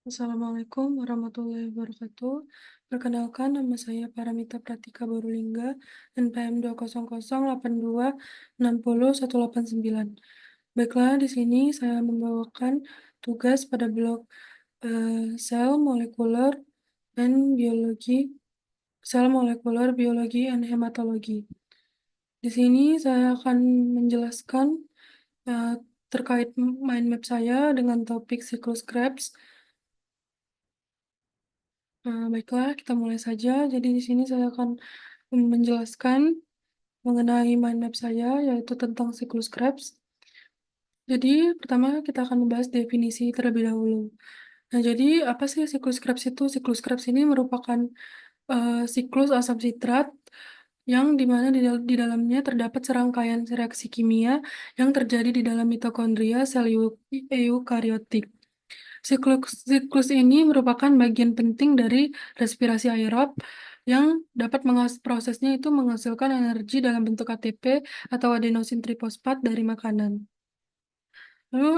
Assalamualaikum warahmatullahi wabarakatuh. Perkenalkan, nama saya Paramita Pratika Borulingga, NPM 2008260 189. Baiklah, di sini saya membawakan tugas pada blok sel molekuler dan biologi, and hematologi. Di sini saya akan menjelaskan eh, terkait mind map saya dengan topik siklus Krebs. Baiklah, kita mulai saja. Jadi di sini saya akan menjelaskan mengenai mind map saya, yaitu tentang siklus Krebs. Jadi pertama kita akan membahas definisi terlebih dahulu. Nah, jadi apa sih siklus Krebs itu? Siklus Krebs ini merupakan siklus asam sitrat yang dimana di dalamnya terdapat serangkaian reaksi kimia yang terjadi di dalam mitokondria sel eukariotik. Siklus ini merupakan bagian penting dari respirasi aerob yang dapat prosesnya itu menghasilkan energi dalam bentuk ATP atau adenosin trifosfat dari makanan. Lalu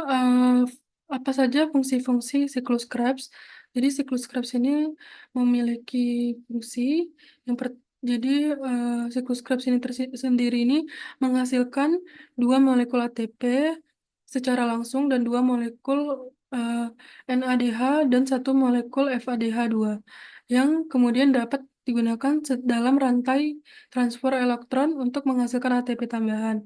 apa saja fungsi-fungsi siklus Krebs? Jadi siklus Krebs ini memiliki fungsi yang jadi siklus Krebs ini sendiri ini menghasilkan 2 molekul ATP secara langsung dan 2 molekul eh, NADH dan 1 molekul FADH2 yang kemudian dapat digunakan dalam rantai transfer elektron untuk menghasilkan ATP tambahan.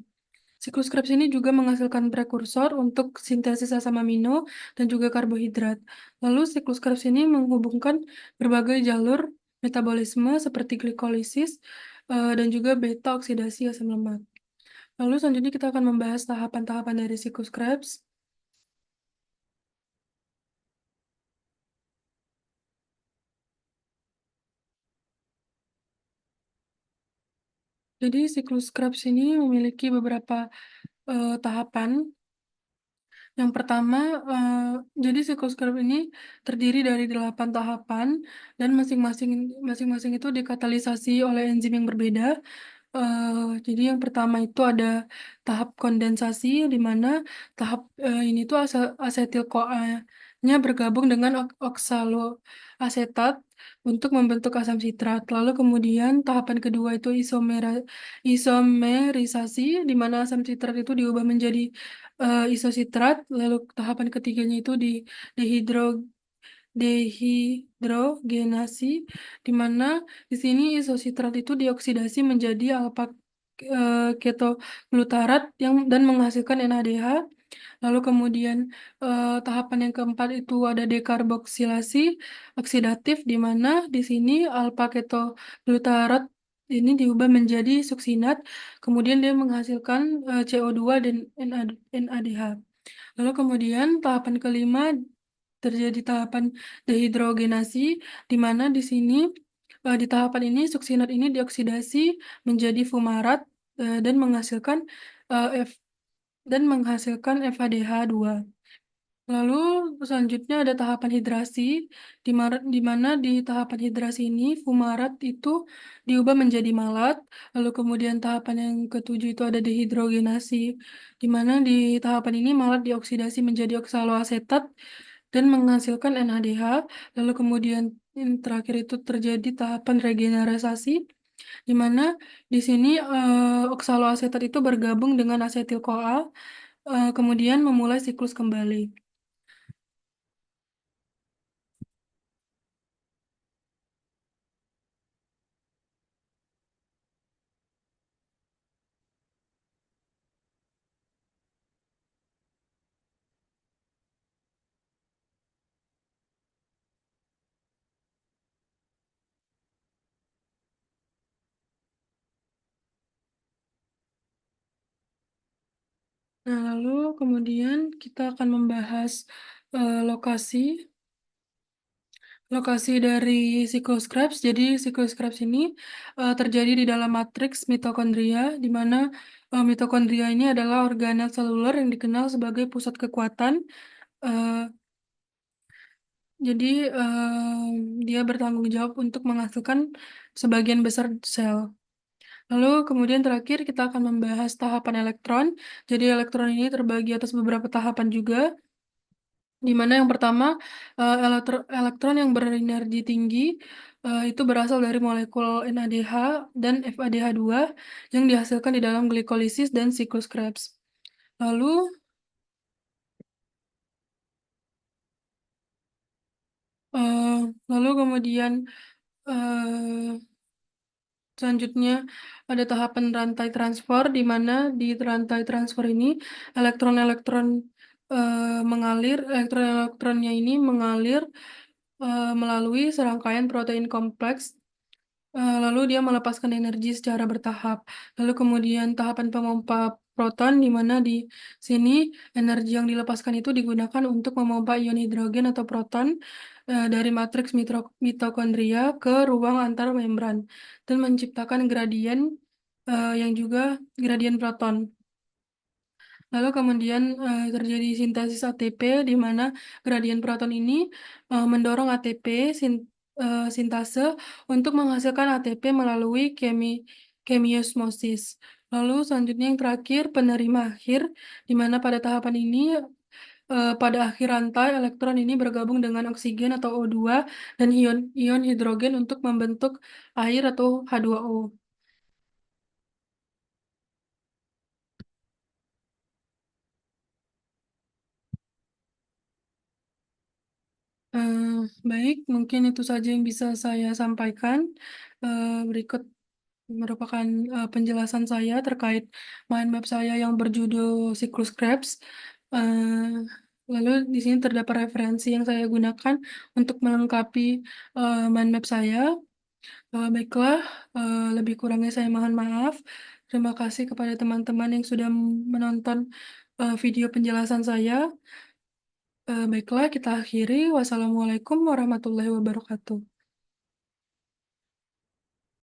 Siklus Krebs ini juga menghasilkan prekursor untuk sintesis asam amino dan juga karbohidrat. Lalu siklus Krebs ini menghubungkan berbagai jalur metabolisme seperti glikolisis dan juga beta oksidasi asam lemak. Lalu selanjutnya kita akan membahas tahapan-tahapan dari siklus Krebs. Jadi siklus Krebs ini memiliki beberapa tahapan. Yang pertama, jadi siklus Krebs ini terdiri dari 8 tahapan dan masing-masing itu dikatalisasi oleh enzim yang berbeda. Jadi yang pertama itu ada tahap kondensasi, di mana tahap ini tuh asetil-CoA-nya bergabung dengan oksaloasetat untuk membentuk asam sitrat. Lalu kemudian tahapan kedua itu isomerisasi, di mana asam sitrat itu diubah menjadi isositrat. Lalu tahapan ketiganya itu dehidrogenasi, di mana di sini isositrat itu dioksidasi menjadi alfa ketoglutarat dan menghasilkan NADH. Lalu kemudian tahapan yang keempat itu ada dekarboksilasi oksidatif, di mana di sini alfa ketoglutarat ini diubah menjadi suksinat, kemudian dia menghasilkan CO2 dan NADH. Lalu kemudian tahapan kelima terjadi tahapan dehidrogenasi, di mana di sini di tahapan ini suksinat ini dioksidasi menjadi fumarat dan menghasilkan eh, F dan menghasilkan FADH2. Lalu selanjutnya ada tahapan hidrasi, di mana di tahapan hidrasi ini fumarat itu diubah menjadi malat. Lalu kemudian tahapan yang ketujuh itu ada dehidrogenasi, di mana di tahapan ini malat dioksidasi menjadi oksaloasetat dan menghasilkan NADH. Lalu kemudian yang terakhir itu terjadi tahapan regenerasi, di mana di sini oksaloasetat itu bergabung dengan asetil-CoA, kemudian memulai siklus kembali. Nah, lalu kemudian kita akan membahas lokasi lokasi dari siklus Krebs. Jadi siklus Krebs ini terjadi di dalam matriks mitokondria, di mana mitokondria ini adalah organel seluler yang dikenal sebagai pusat kekuatan. Eh, jadi dia bertanggung jawab untuk menghasilkan sebagian besar sel. Lalu kemudian terakhir kita akan membahas tahapan elektron. Jadi elektron ini terbagi atas beberapa tahapan juga. Di mana yang pertama, elektron yang berenergi tinggi, itu berasal dari molekul NADH dan FADH2 yang dihasilkan di dalam glikolisis dan siklus Krebs. Lalu, eee, lalu kemudian, eee, selanjutnya ada tahapan rantai transfer, di mana di rantai transfer ini elektron-elektron, elektron-elektronnya ini mengalir, melalui serangkaian protein kompleks. Lalu dia melepaskan energi secara bertahap. Lalu kemudian tahapan pemompa proton, di mana di sini energi yang dilepaskan itu digunakan untuk memompa ion hidrogen atau proton, dari matriks mitokondria ke ruang antar membran dan menciptakan gradien, yang juga gradien proton. Lalu kemudian, terjadi sintesis ATP, di mana gradien proton ini, mendorong ATP sintase untuk menghasilkan ATP melalui kemiosmosis. Lalu selanjutnya yang terakhir, penerima akhir, di mana pada tahapan ini, pada akhir rantai elektron ini bergabung dengan oksigen atau O2 dan ion hidrogen untuk membentuk air atau H2O. Baik, mungkin itu saja yang bisa saya sampaikan. Berikut merupakan, penjelasan saya terkait mind map saya yang berjudul Siklus Krebs. Eee, Lalu di sini terdapat referensi yang saya gunakan untuk melengkapi, mind map saya. Baiklah, lebih kurangnya saya mohon maaf. Terima kasih kepada teman-teman yang sudah menonton, video penjelasan saya. Baiklah, kita akhiri. Wassalamualaikum warahmatullahi wabarakatuh.